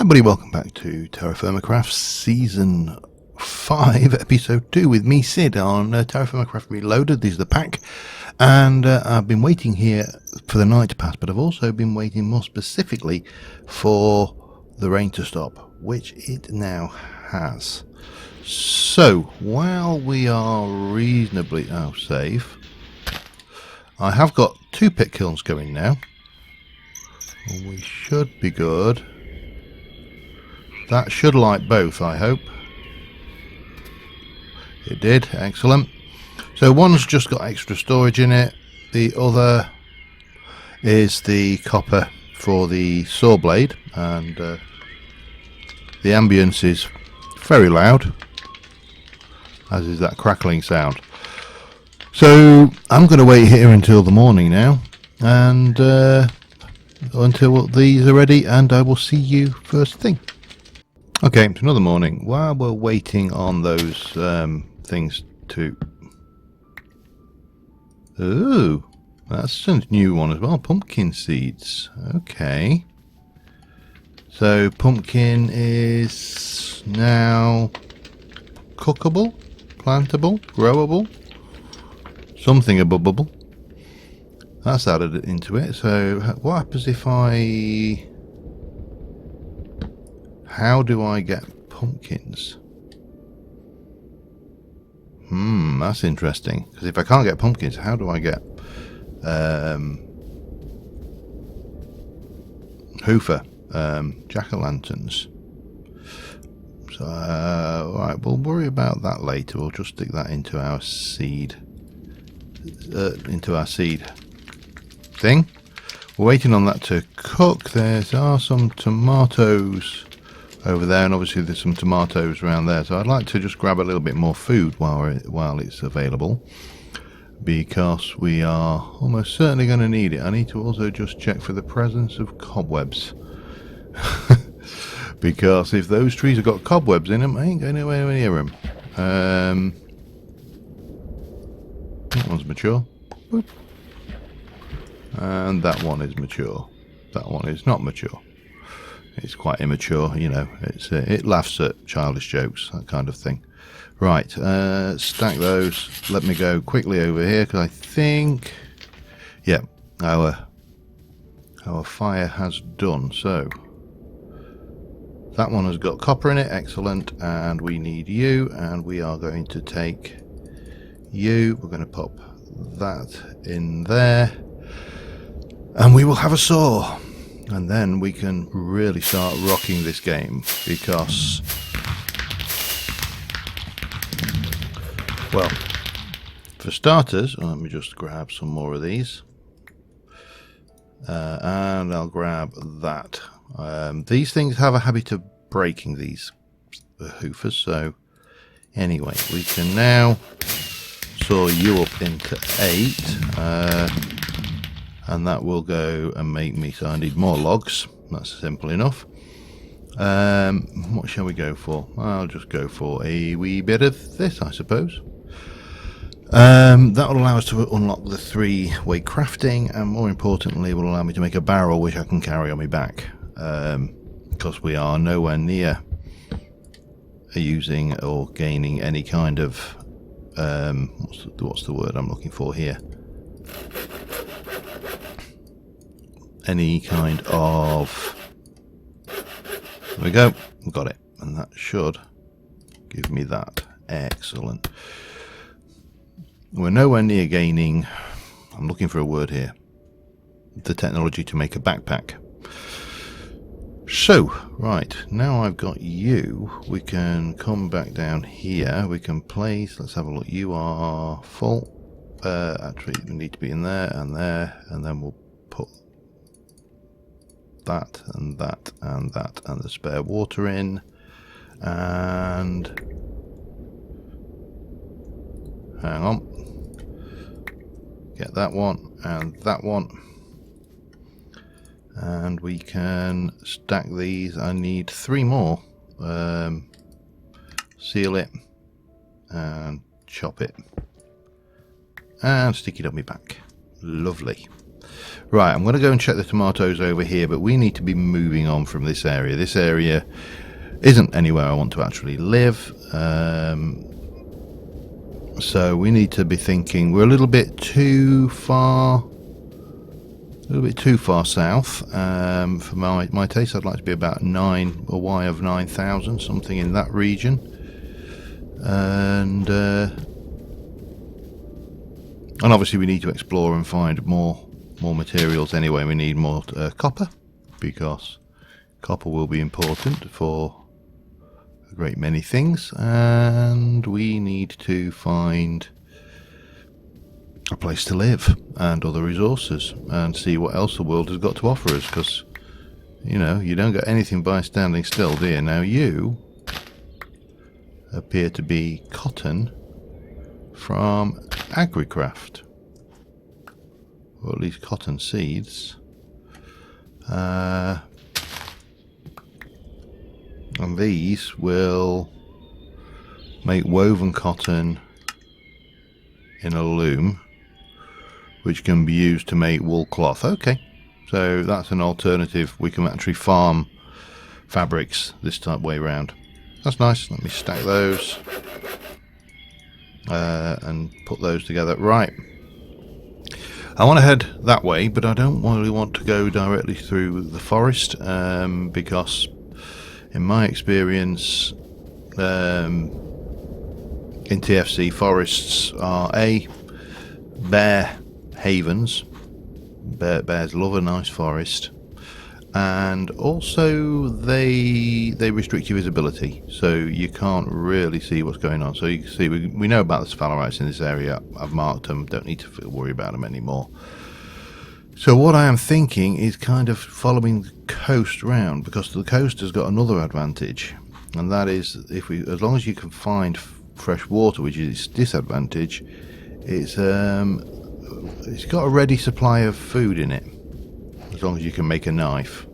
Hi buddy, welcome back to TerraFirmaCraft Season 5, Episode 2 with me, Sid, on TerraFirmaCraft Reloaded. This is the pack, and I've been waiting here for the night to pass, but I've also been waiting more specifically for the rain to stop, which it now has. So, while we are reasonably safe, I have got 2 pit kilns going now. We should be good. That should light both, I hope. It did, excellent. So one's just got extra storage in it. The other is the copper for the saw blade, and the ambience is very loud, as is that crackling sound. So I'm going to wait here until the morning now, and until these are ready, and I will see you first thing. Okay, it's another morning. While we're waiting on those things to... Ooh, that's a new one as well. Pumpkin seeds. Okay. So pumpkin is now cookable, plantable, growable, something above. That's added into it. So what happens if I... How do I get pumpkins? That's interesting. Because if I can't get pumpkins, how do I get hoofer, jack-o'-lanterns? So, right, we'll worry about that later. We'll just stick that into our seed, thing. We're waiting on that to cook. There are some tomatoes over there, and obviously there's some tomatoes around there, so I'd like to just grab a little bit more food while it's available, because we are almost certainly going to need it. I need to also just check for the presence of cobwebs, because if those trees have got cobwebs in them, I ain't going anywhere near them. That one's mature. Boop. And that one is mature. That one is not mature. It's quite immature, you know. It laughs at childish jokes, that kind of thing. Right, stack those. Let me go quickly over here, because I think, yeah, our fire has done. So that one has got copper in it, excellent. And we need you, and we are going to take you. We're going to pop that in there, and we will have a saw. And then we can really start rocking this game, because, well, for starters, let me just grab some more of these, and I'll grab that. These things have a habit of breaking, these hoofers, so anyway, we can now saw you up into 8, and that will go and make me, so I need more logs. That's simple enough. What shall we go for? I'll just go for a wee bit of this, I suppose. That will allow us to unlock the 3-way crafting, and more importantly will allow me to make a barrel which I can carry on my back, because we are nowhere near using or gaining any kind of what's the word I'm looking for here? Any kind of... There we go, got it, and that should give me that. Excellent. We're nowhere near gaining, I'm looking for a word here, the technology to make a backpack. So, right, now I've got you, we can come back down here, we can place, let's have a look, you are full, actually we need to be in there, and then we'll put that and that and that and the spare water in, and hang on, get that one and that one, and we can stack these. I need 3 more. Seal it and chop it and stick it on my back. Lovely. Right, I'm going to go and check the tomatoes over here, but we need to be moving on from this area. This area isn't anywhere I want to actually live. So we need to be thinking we're a little bit too far south for my taste. I'd like to be about a Y of 9,000, something in that region. And obviously we need to explore and find more materials anyway. We need more copper, because copper will be important for a great many things, and we need to find a place to live and other resources and see what else the world has got to offer us, because you know, you don't get anything by standing still, do you? Now you appear to be cotton from AgriCraft, or at least cotton seeds, and these will make woven cotton in a loom, which can be used to make wool cloth. Okay, so that's an alternative. We can actually farm fabrics this type way around. That's nice. Let me stack those and put those together. Right, I want to head that way, but I don't really want to go directly through the forest, because in my experience in TFC, forests are bear havens. Bears love a nice forest, and also they restrict your visibility, so you can't really see what's going on. So you can see we know about the sphalerite in this area. I've marked them, don't need to worry about them anymore. So what I am thinking is kind of following the coast round, because the coast has got another advantage, and that is as long as you can find fresh water, which is its disadvantage, it's got a ready supply of food in it, as long as you can make a knife.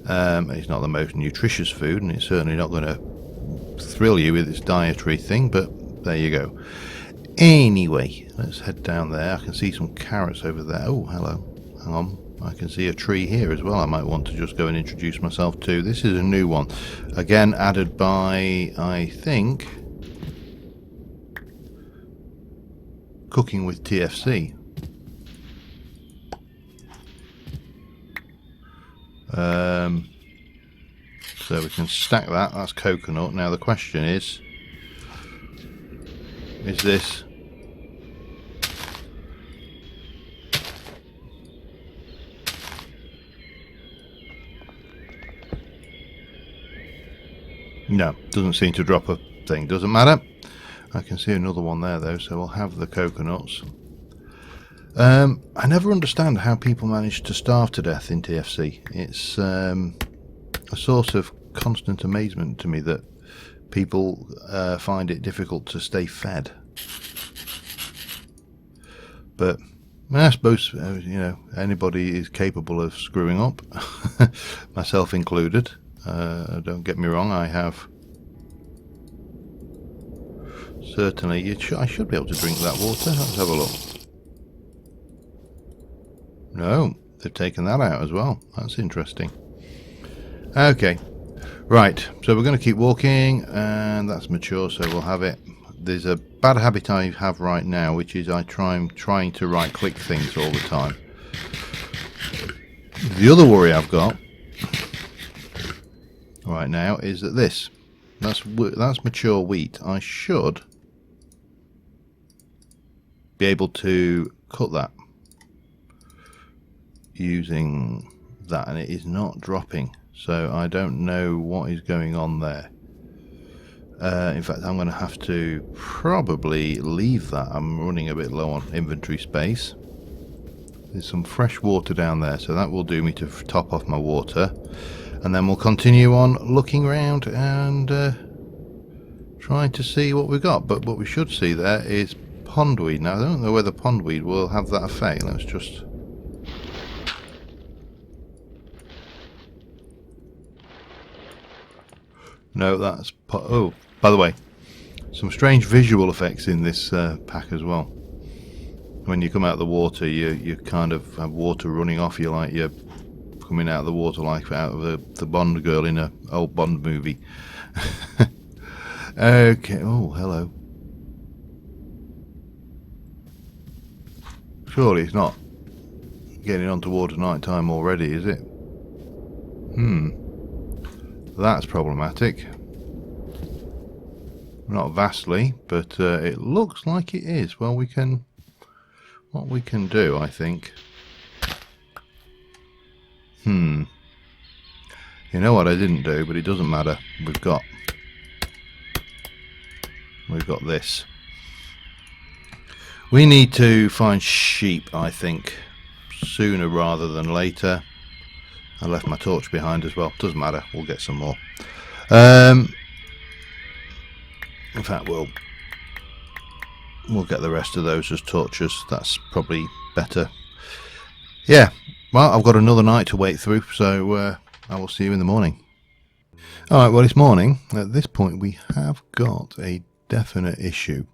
It's not the most nutritious food, and it's certainly not going to thrill you with its dietary thing, but there you go. Anyway, let's head down there. I can see some carrots over there. Oh, hello. Hang on. I can see a tree here as well I might want to just go and introduce myself to. This is a new one. Again, added by, I think, Cooking with TFC. So we can stack that. That's coconut. Now the question is this... No, doesn't seem to drop a thing. Doesn't matter. I can see another one there though, so we'll have the coconuts. I never understand how people manage to starve to death in TFC. It's a source of constant amazement to me that people find it difficult to stay fed. But I suppose you know, anybody is capable of screwing up, myself included. Don't get me wrong, I have certainly. I should be able to drink that water. Let's have a look. No, they've taken that out as well. That's interesting. Okay, right, so we're going to keep walking, and that's mature, so we'll have it. There's a bad habit I have right now, which is I'm trying to right click things all the time. The other worry I've got right now is that that's mature wheat. I should be able to cut that using that, and it is not dropping, so I don't know what is going on there. In fact, I'm going to have to probably leave that. I'm running a bit low on inventory space. There's some fresh water down there, so that will do me to top off my water, and then we'll continue on looking around and trying to see what we've got. But what we should see there is pondweed. Now I don't know whether pondweed will have that effect. Let's just... No, that's... Oh, by the way, some strange visual effects in this pack as well. when you come out of the water, you kind of have water running off you, like you're coming out of the water like out of the Bond girl in a old Bond movie. Okay. Oh, hello. Surely it's not getting on towards night time already, is it? That's problematic. Not vastly, but it looks like it is. Well, what we can do, I think. You know what I didn't do, but it doesn't matter. We've got this. We need to find sheep, I think, sooner rather than later. I left my torch behind as well. Doesn't matter. We'll get some more. In fact, we'll get the rest of those as torches. That's probably better. Yeah. Well, I've got another night to wait through, so I will see you in the morning. Alright, well, it's morning. At this point, we have got a definite issue.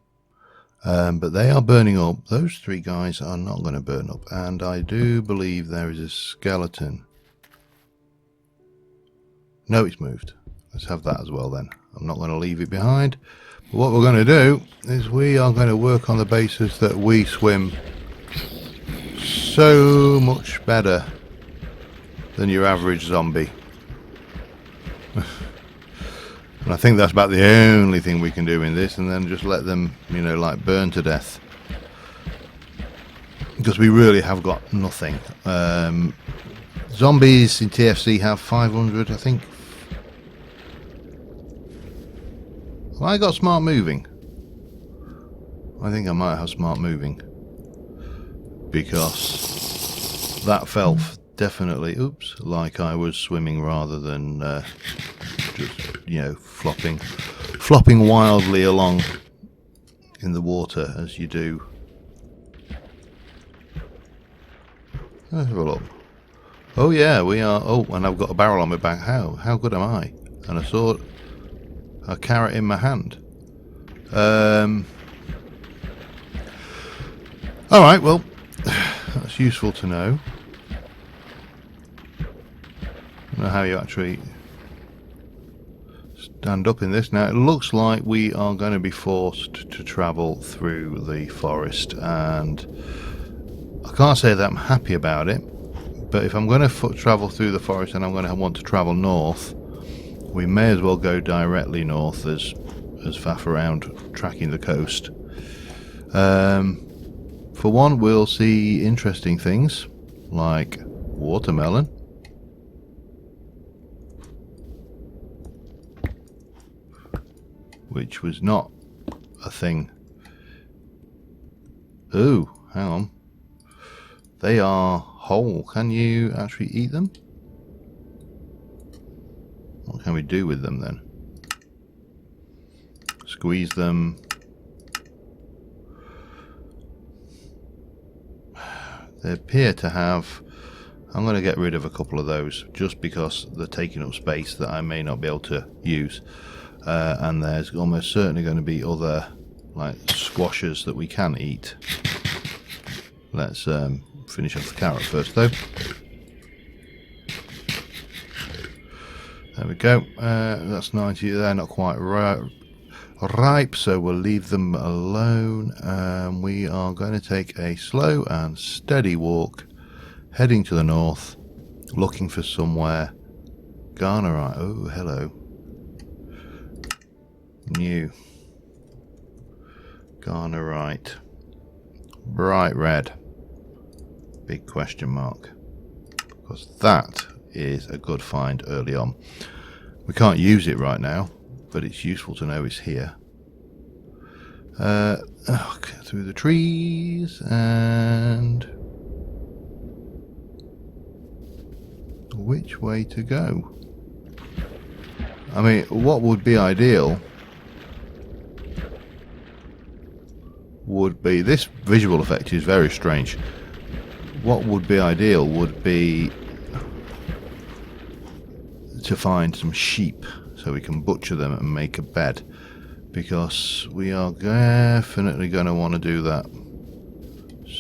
But they are burning up. Those three guys are not going to burn up. And I do believe there is a skeleton. No, it's moved. Let's have that as well then. I'm not going to leave it behind. But what we're going to do is we are going to work on the basis that we swim so much better than your average zombie. And I think that's about the only thing we can do in this, and then just let them, you know, like burn to death. Because we really have got nothing. Zombies in TFC have 500, I think. Have I got smart moving? I think I might have smart moving. Because that felt definitely, oops, like I was swimming rather than just, you know, flopping wildly along in the water as you do. Let's have a look. Oh yeah, we are. Oh, and I've got a barrel on my back. How good am I? And a sword, a carrot in my hand. All right, well, that's useful to know. I don't know how you actually stand up in this. Now it looks like we are going to be forced to travel through the forest, and I can't say that I'm happy about it, but if I'm going to travel through the forest and I'm going to want to travel north, we may as well go directly north as faff around tracking the coast. For one, we'll see interesting things like watermelon. Which was not a thing. Ooh, hang on. They are whole. Can you actually eat them? What can we do with them then? Squeeze them. They appear to have... I'm going to get rid of a couple of those just because they're taking up space that I may not be able to use. And there's almost certainly going to be other like squashes that we can eat. Let's finish off the carrot first though. There we go. That's 90. They're not quite ripe, so we'll leave them alone. We are going to take a slow and steady walk, heading to the north, looking for somewhere. Garnerite. Oh, hello. New. Garnerite. Bright red. Big question mark. Because that is a good find early on. We can't use it right now, but it's useful to know it's here. Through the trees and... which way to go? I mean, what would be ideal would be... this visual effect is very strange. What would be ideal would be to find some sheep so we can butcher them and make a bed, because we are definitely going to want to do that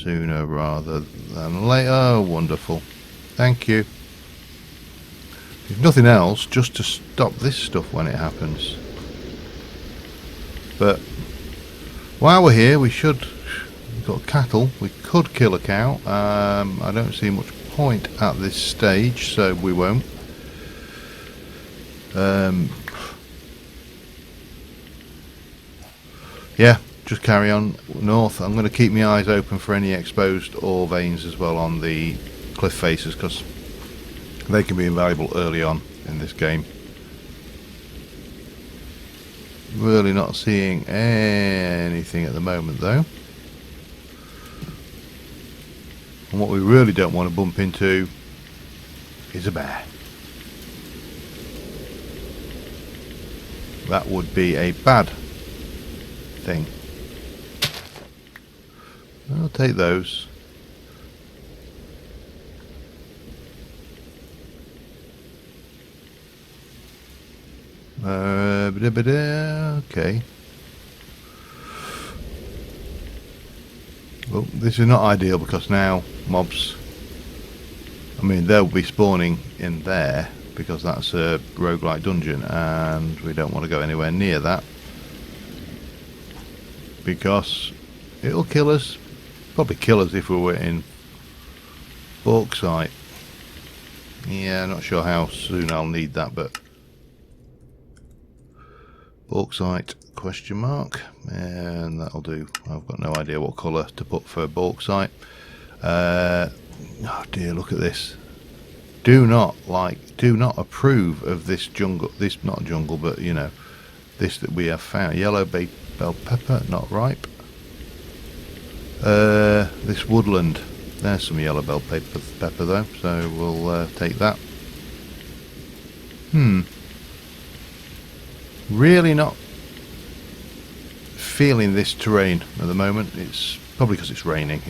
sooner rather than later. Oh, wonderful. Thank you. If nothing else, just to stop this stuff when it happens. But while we're here, we've got cattle. We could kill a cow. I don't see much point at this stage, so we won't. Yeah, just carry on north. I'm going to keep my eyes open for any exposed ore veins as well on the cliff faces, because they can be invaluable early on in this game. Really not seeing anything at the moment though. And what we really don't want to bump into is a bear. That would be a bad thing. I'll take those. Okay. Well, this is not ideal because now mobs, I mean, they'll be spawning in there because that's a roguelike dungeon and we don't want to go anywhere near that because it'll kill us. Probably kill us if we were in bauxite. Yeah, not sure how soon I'll need that, but bauxite question mark, and that'll do. I've got no idea what colour to put for bauxite. Oh dear, look at this. Do not approve of this jungle, this not jungle, but you know, this that we have found. Yellow bell pepper, not ripe. This woodland, there's some yellow bell pepper though, so we'll take that. Really not feeling this terrain at the moment. It's probably because it's raining.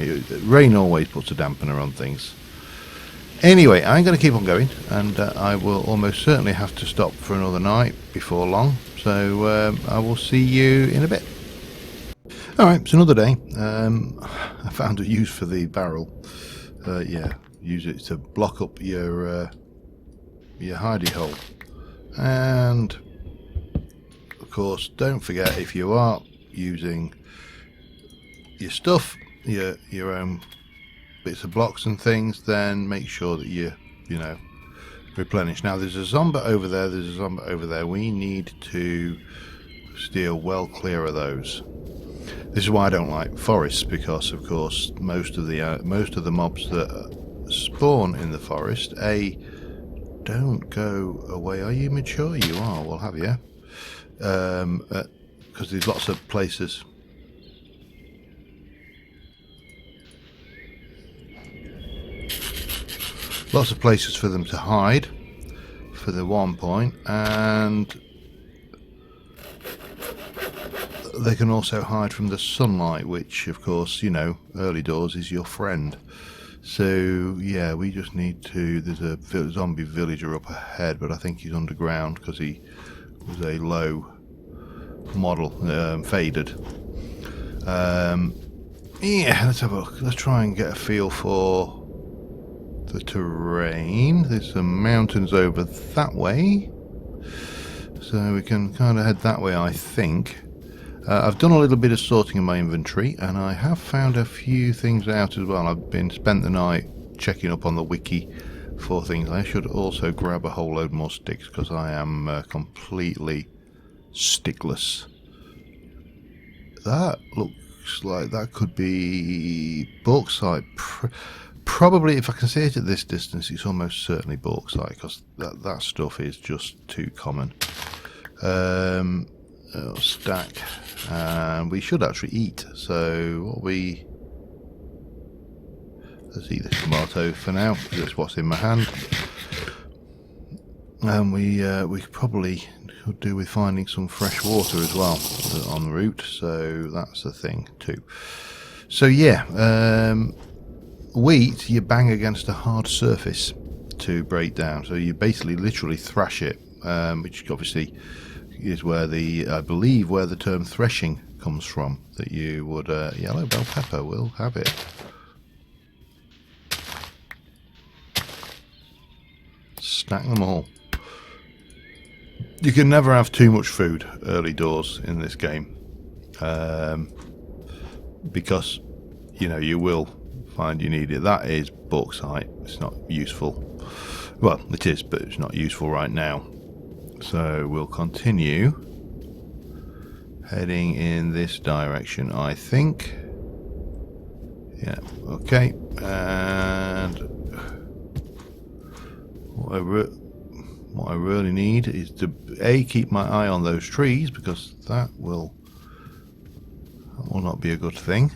Rain always puts a dampener on things. Anyway, I'm going to keep on going, and I will almost certainly have to stop for another night before long, so I will see you in a bit. Alright, it's another day. I found a use for the barrel. Yeah, use it to block up your hidey hole. And of course, don't forget, if you are using your stuff, your own bits of blocks and things, then make sure that you know, replenish. Now there's a zombie over there, there's a zombie over there. We need to steer well clear of those. This is why I don't like forests, because of course most of the mobs that spawn in the forest don't go away. Are you mature? You are. We'll have you. Because there's lots of places. Lots of places for them to hide for the 1 point, and they can also hide from the sunlight, which of course, you know, early doors is your friend. So yeah, we just need to, there's a zombie villager up ahead, but I think he's underground because he was a low model, faded. Yeah, let's have a look. Let's try and get a feel for the terrain. There's some mountains over that way, so we can kind of head that way, I think. I've done a little bit of sorting in my inventory, and I have found a few things out as well. I've spent the night checking up on the wiki for things. I should also grab a whole load more sticks because I am completely stickless. That looks like that could be bauxite. Probably, if I can see it at this distance, it's almost certainly bauxite because that stuff is just too common. Stack, and we should actually eat. So let's eat this tomato for now because it's what's in my hand. And we probably could do with finding some fresh water as well en route, so that's the thing too. So yeah, wheat you bang against a hard surface to break down, so you basically literally thrash it, which obviously is where I believe where the term threshing comes from, that you would yellow bell pepper, we'll have it. stack them all. You can never have too much food early doors in this game, because you know you will find you need it. That is bauxite. It's not useful. Well, it is, but it's not useful right now. So we'll continue heading in this direction, I think. Yeah, okay. And what I really need is to keep my eye on those trees, because that will not be a good thing.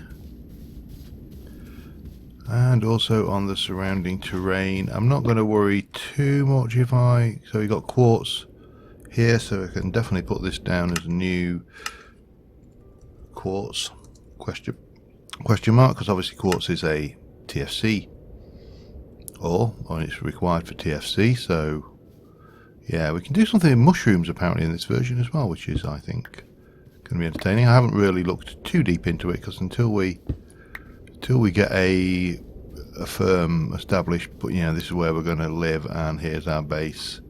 And also on the surrounding terrain. I'm not going to worry too much if so we got quartz here, so I can definitely put this down as new quartz question mark, because obviously quartz is a TFC ore, or it's required for TFC. So yeah, we can do something in mushrooms apparently in this version as well, which is, I think, going to be entertaining. I haven't really looked too deep into it, because until we get a firm established, but you know, this is where we're going to live and here's our base,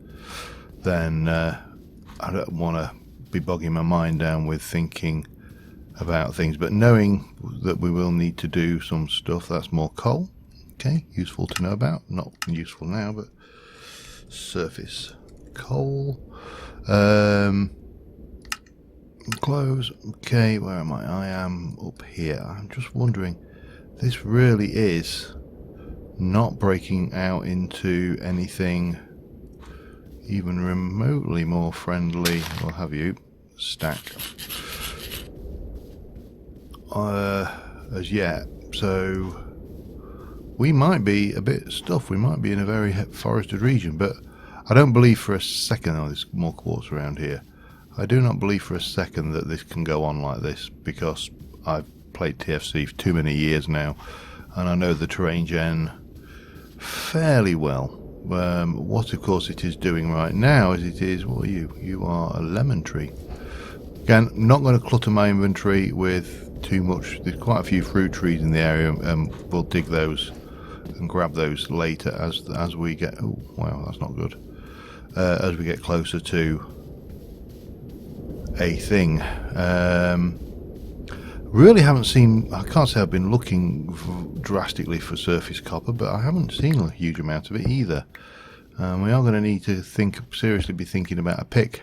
then I don't want to be bogging my mind down with thinking about things. But knowing that we will need to do some stuff, that's more coal. Okay, useful to know about. Not useful now, but surface coal. Close. Okay, where am I? I am up here. I'm just wondering, this really is not breaking out into anything even remotely more friendly, or have you, stack, as yet. So we might be a bit stuffed. We might be in a very forested region, but I don't believe for a second, oh, there's more quartz around here. I do not believe for a second that this can go on like this, because I've played TFC for too many years now, and I know the terrain gen fairly well. What of course it is doing right now is it is, well, you are a lemon tree. Again, not going to clutter my inventory with too much. There's quite a few fruit trees in the area, and we'll dig those and grab those later as we get, oh wow, that's not good, as we get closer to a thing. Really haven't seen, I can't say I've been looking drastically for surface copper, but I haven't seen a huge amount of it either. We are going to need to seriously be thinking about a pick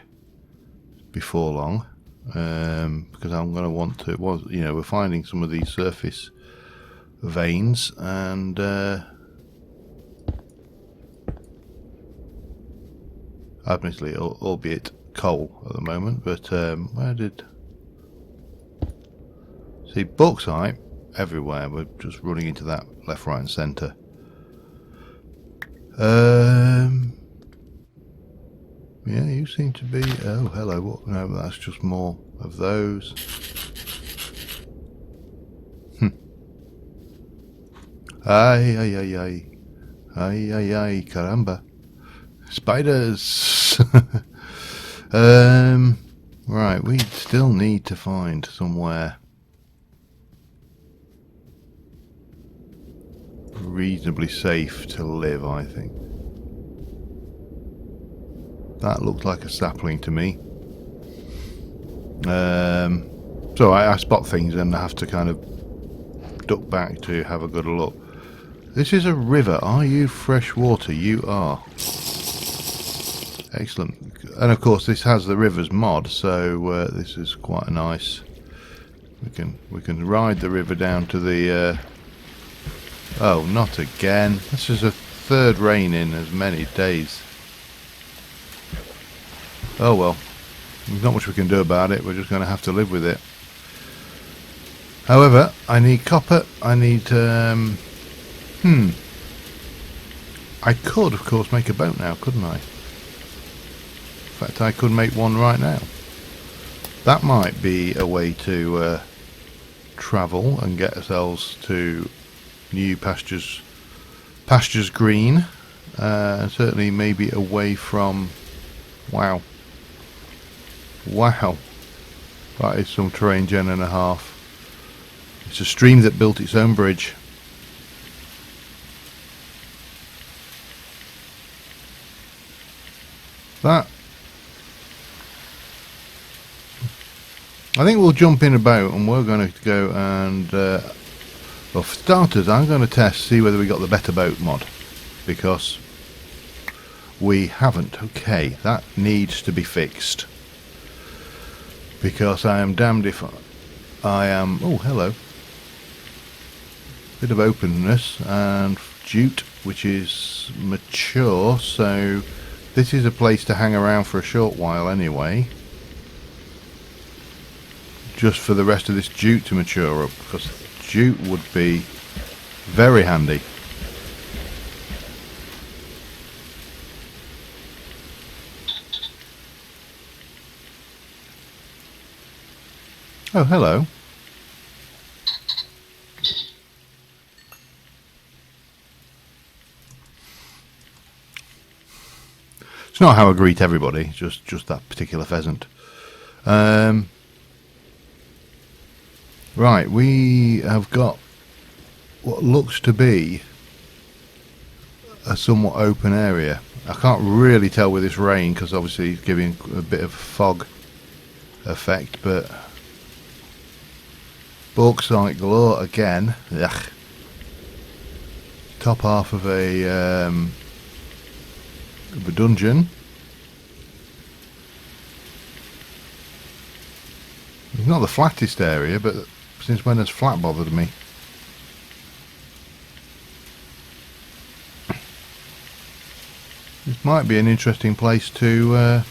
before long, because I'm going to want to, you know, we're finding some of these surface veins, and obviously, albeit coal at the moment, but where did... See, bauxite everywhere. We're just running into that left, right and centre. Yeah, you seem to be... Oh, hello. What? No, that's just more of those. Ay, ay, ay, ay. Ay, ay, ay, caramba. Spiders! Right, we still need to find somewhere reasonably safe to live, I think. That looked like a sapling to me. So I spot things and I have to kind of duck back to have a good look. This is a river. Are you fresh water? You are. Excellent. And of course this has the rivers mod, so this is quite a nice. We can ride the river down to the oh, not again. This is a third rain in as many days. Oh well. There's not much we can do about it. We're just going to have to live with it. However, I need copper. I need... I could, of course, make a boat now, couldn't I? In fact, I could make one right now. That might be a way to travel and get ourselves to new pastures green, and certainly maybe away from... Wow, that is some terrain gen and a half. It's a stream that built its own bridge. That, I think we'll jump in a boat and we're going to go and, well, for starters, I'm going to see whether we got the better boat mod, because we haven't. Okay, that needs to be fixed, because I am damned if I am. Oh, hello. Bit of openness and jute, which is mature, so this is a place to hang around for a short while anyway, just for the rest of this jute to mature up, because jute would be very handy. Oh, hello. It's not how I greet everybody, just that particular pheasant. Right, we have got what looks to be a somewhat open area. I can't really tell with this rain, because obviously it's giving a bit of fog effect, but bauxite galore again. Ugh. Top half of a dungeon. It's not the flattest area, but since when has flat bothered me? This might be an interesting place to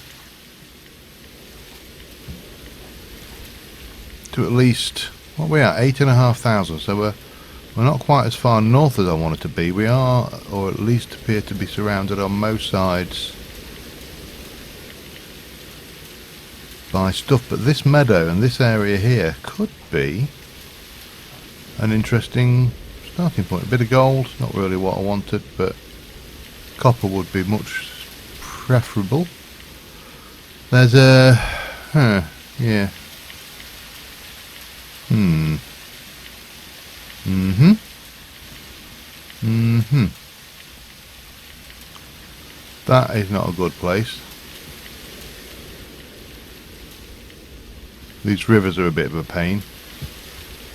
at least, what we are, 8,500. So we're not quite as far north as I wanted to be. We are, or at least appear to be, surrounded on most sides by stuff, but this meadow and this area here could be an interesting starting point. A bit of gold, not really what I wanted, but copper would be much preferable. There's a yeah. That is not a good place. These rivers are a bit of a pain,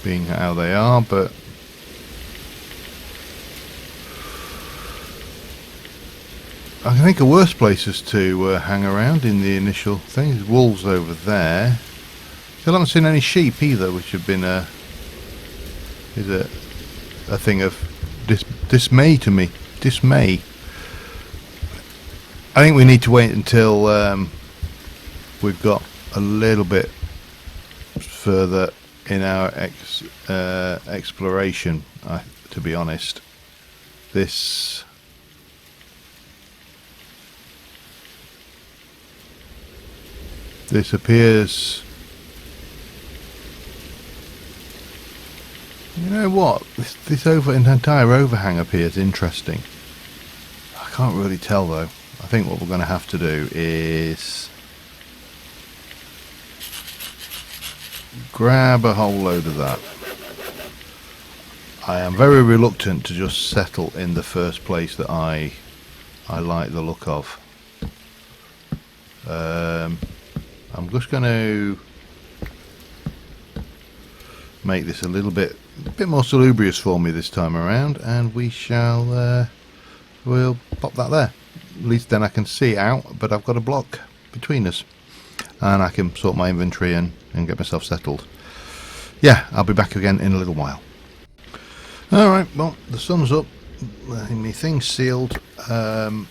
being how they are, but I can think of worse places to hang around in the initial thing. There's wolves over there. Still haven't seen any sheep either, which have been a thing of dismay to me. Dismay. I think we need to wait until we've got a little bit further in our exploration. To be honest, this appears. You know what? This entire overhang appears interesting. I can't really tell though. I think what we're going to have to do is grab a whole load of that. I am very reluctant to just settle in the first place that I like the look of. I'm just going to make this a bit more salubrious for me this time around, and we shall we'll pop that there. At least then I can see out, but I've got a block between us and I can sort my inventory and get myself settled. Yeah, I'll be back again in a little while. Alright, well, the sun's up, my thing's sealed. My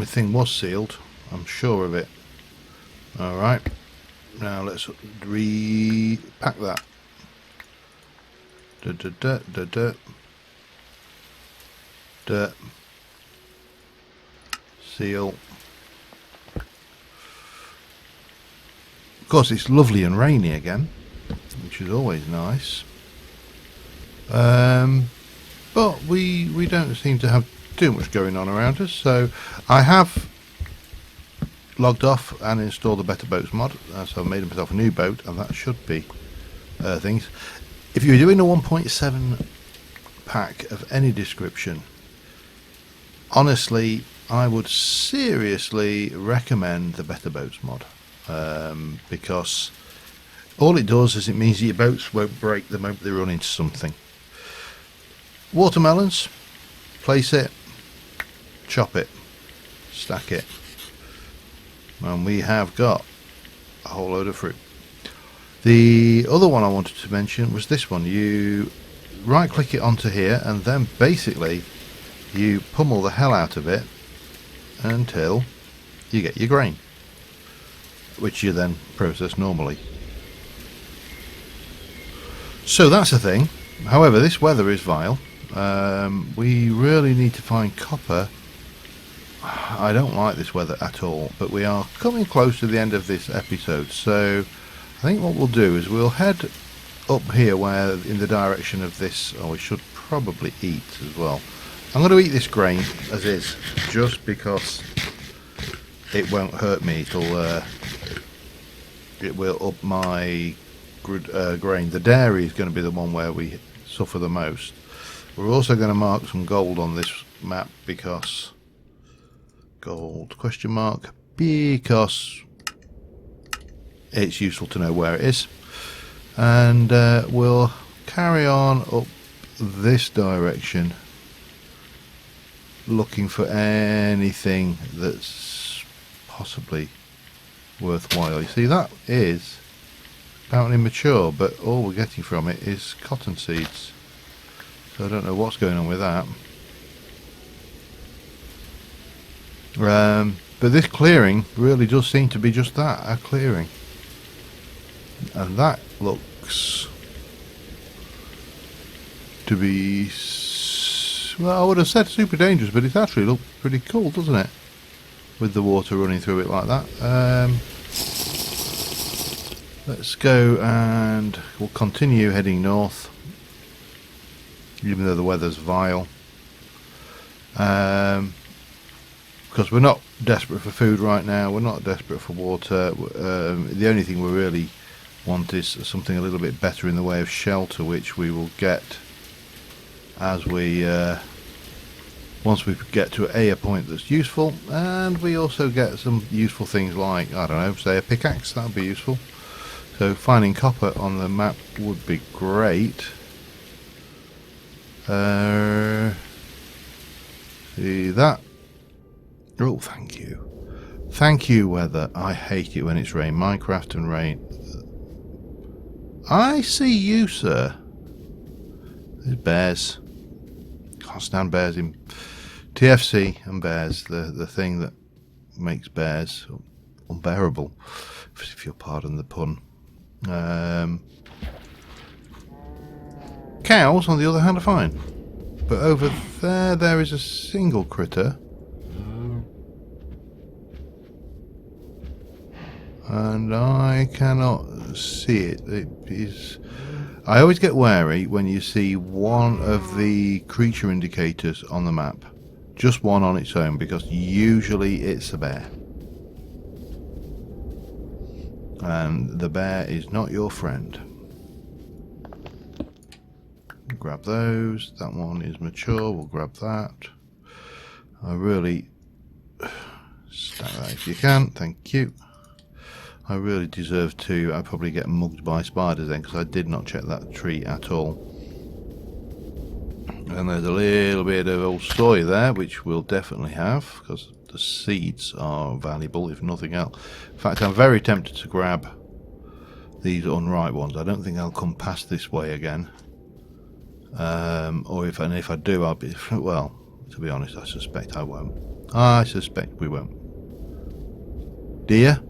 thing was sealed, I'm sure of it. Alright, now let's repack that. Seal. Of course, it's lovely and rainy again, which is always nice. But we don't seem to have too much going on around us, so I have logged off and installed the Better Boats mod. So I've made myself a new boat, and that should be things. If you're doing a 1.7 pack of any description, honestly, I would seriously recommend the Better Boats mod, because all it does is it means that your boats won't break the moment they run into something. Watermelons, place it, chop it, stack it, and we have got a whole load of fruit. The other one I wanted to mention was this one. You right click it onto here and then basically you pummel the hell out of it until you get your grain, which you then process normally. So that's a thing. However, this weather is vile. We really need to find copper. I don't like this weather at all, but we are coming close to the end of this episode, so I think what we'll do is we'll head up here where in the direction of this. Oh, we should probably eat as well. I'm going to eat this grain as is, just because it won't hurt me. It will up my grain. The dairy is going to be the one where we suffer the most. We're also going to mark some gold on this map because gold ? Because it's useful to know where it is, and we'll carry on up this direction looking for anything that's possibly worthwhile. You see, that is apparently mature, but all we're getting from it is cotton seeds, so I don't know what's going on with that. But this clearing really does seem to be just that, a clearing, and that looks to be, well, I would have said super dangerous, but it actually looks pretty cool, doesn't it, with the water running through it like that. Let's go, and we'll continue heading north, even though the weather's vile, because we're not desperate for food right now, we're not desperate for water. The only thing we really want is something a little bit better in the way of shelter, which we will get as we once we get to a point that's useful, and we also get some useful things like, I don't know, say a pickaxe. That would be useful. So finding copper on the map would be great. See that? Oh, thank you. Thank you, weather. I hate it when it's rain. Minecraft and rain. I see you, sir. There's bears. Can't stand bears in TFC, and bears, the thing that makes bears unbearable, if you'll pardon the pun. Cows, on the other hand, are fine. But over there is a single critter. And I cannot see it. It is. I always get wary when you see one of the creature indicators on the map. Just one on its own, because usually it's a bear. And the bear is not your friend. Grab those. That one is mature. We'll grab that. I really... Stack that if you can. Thank you. I really deserve to. I'd probably get mugged by spiders then, because I did not check that tree at all. And there's a little bit of old soy there, which we'll definitely have, because the seeds are valuable, if nothing else. In fact, I'm very tempted to grab these unripe ones. I don't think I'll come past this way again. Or if I do, I'll be, well, to be honest, I suspect I won't. I suspect we won't. Deer.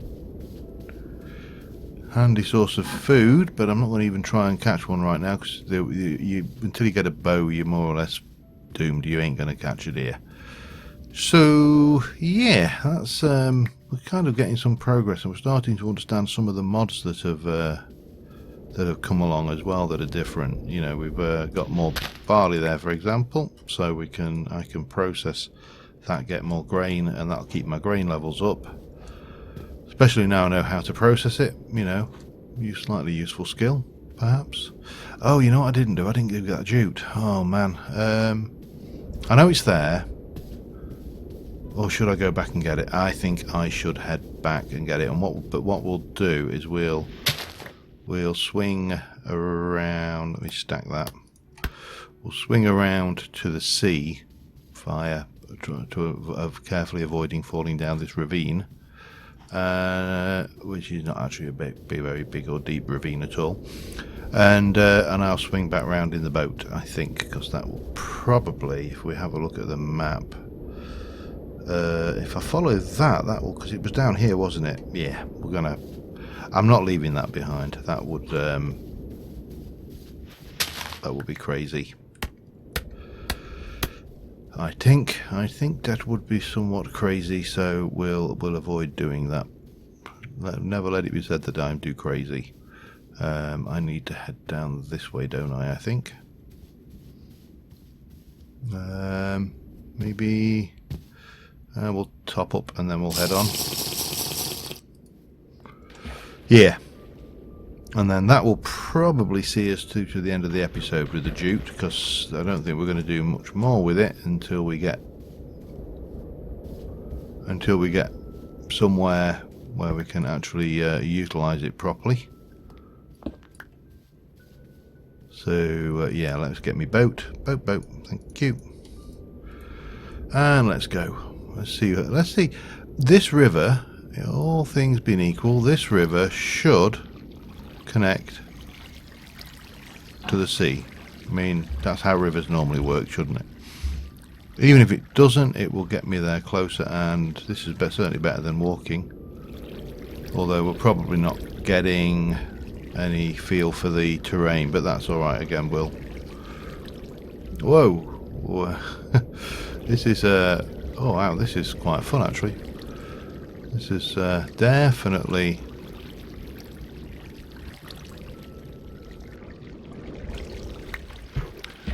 Handy source of food, but I'm not going to even try and catch one right now, because until you get a bow, you're more or less doomed. You ain't going to catch a deer. So yeah, that's we're kind of getting some progress, and we're starting to understand some of the mods that have come along as well that are different. You know, we've got more barley there, for example, so I can process that, get more grain, and that'll keep my grain levels up. Especially now I know how to process it, you know, slightly useful skill, perhaps. Oh, you know what I didn't do? I didn't give that jute. Oh, man. I know it's there, Or should I go back and get it? I think I should head back and get it. And what we'll do is we'll swing around. Let me stack that. We'll swing around to the sea via carefully avoiding falling down this ravine, which is not actually a very big or deep ravine at all. And I'll swing back round in the boat, I think, because that will probably, if we have a look at the map, if I follow that will, because it was down here, wasn't it? Yeah, I'm not leaving that behind. That would be crazy. I think that would be somewhat crazy, so we'll avoid doing that. Never let it be said that I'm too crazy. I need to head down this way, don't I think. Maybe we'll top up and then we'll head on. Yeah. And then that will probably see us to the end of the episode with the jute, because I don't think we're going to do much more with it until we get somewhere where we can actually utilise it properly. So yeah, let's get me boat. Thank you. And let's go. Let's see. This river, all things being equal, this river should connect to the sea. I mean, that's how rivers normally work, shouldn't it? Even if it doesn't, it will get me there closer, and this is certainly better than walking. Although we're probably not getting any feel for the terrain, but that's alright. Again, we'll... Whoa! This is oh wow, this is quite fun actually. This is definitely...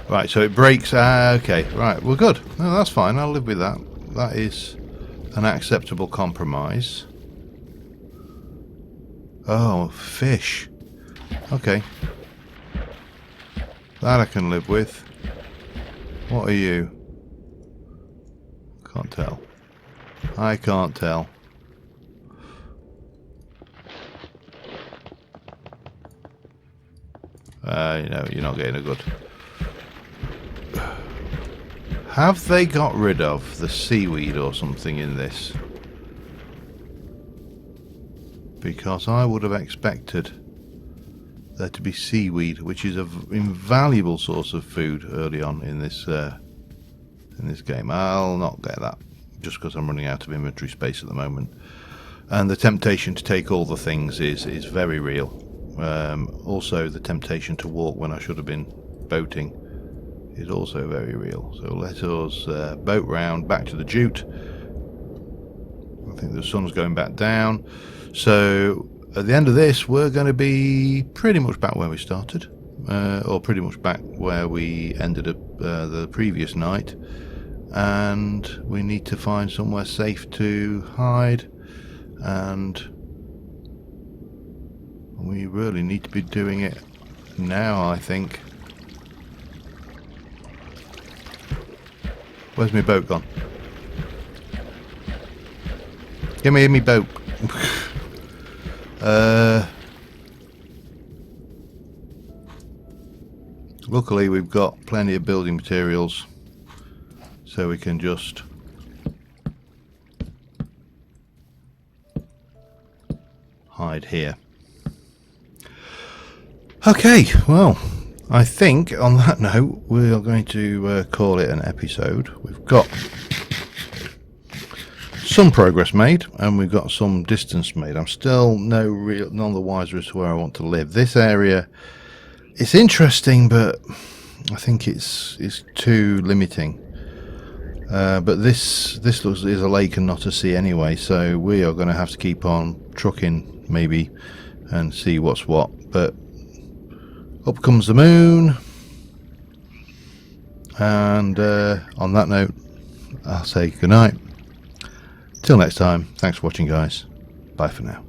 Right, so it breaks. Okay, right, we're good. No, that's fine. I'll live with that. That is an acceptable compromise. Oh, fish. Okay. That I can live with. What are you? Can't tell. I can't tell. You're not getting a good... Have they got rid of the seaweed or something in this? Because I would have expected there to be seaweed, which is an invaluable source of food early on in this game. I'll not get that, just because I'm running out of inventory space at the moment. And the temptation to take all the things is very real. Also, the temptation to walk when I should have been boating is also very real. So let us boat round back to the jute. I think the sun's going back down. So at the end of this, we're going to be pretty much back where we started, or pretty much back where we ended up the previous night. And we need to find somewhere safe to hide, and we really need to be doing it now, I think. Where's my boat gone? Give me my boat. Luckily we've got plenty of building materials, so we can just hide here. Okay, well, I think on that note we are going to call it an episode. We've got some progress made and we've got some distance made. I'm still none the wiser as to where I want to live. This area, it's interesting, but I think it's too limiting. But this is a lake and not a sea anyway, so we are going to have to keep on trucking maybe and see what's what. But up comes the moon, and on that note I'll say goodnight. Till next time, thanks for watching guys. Bye for now.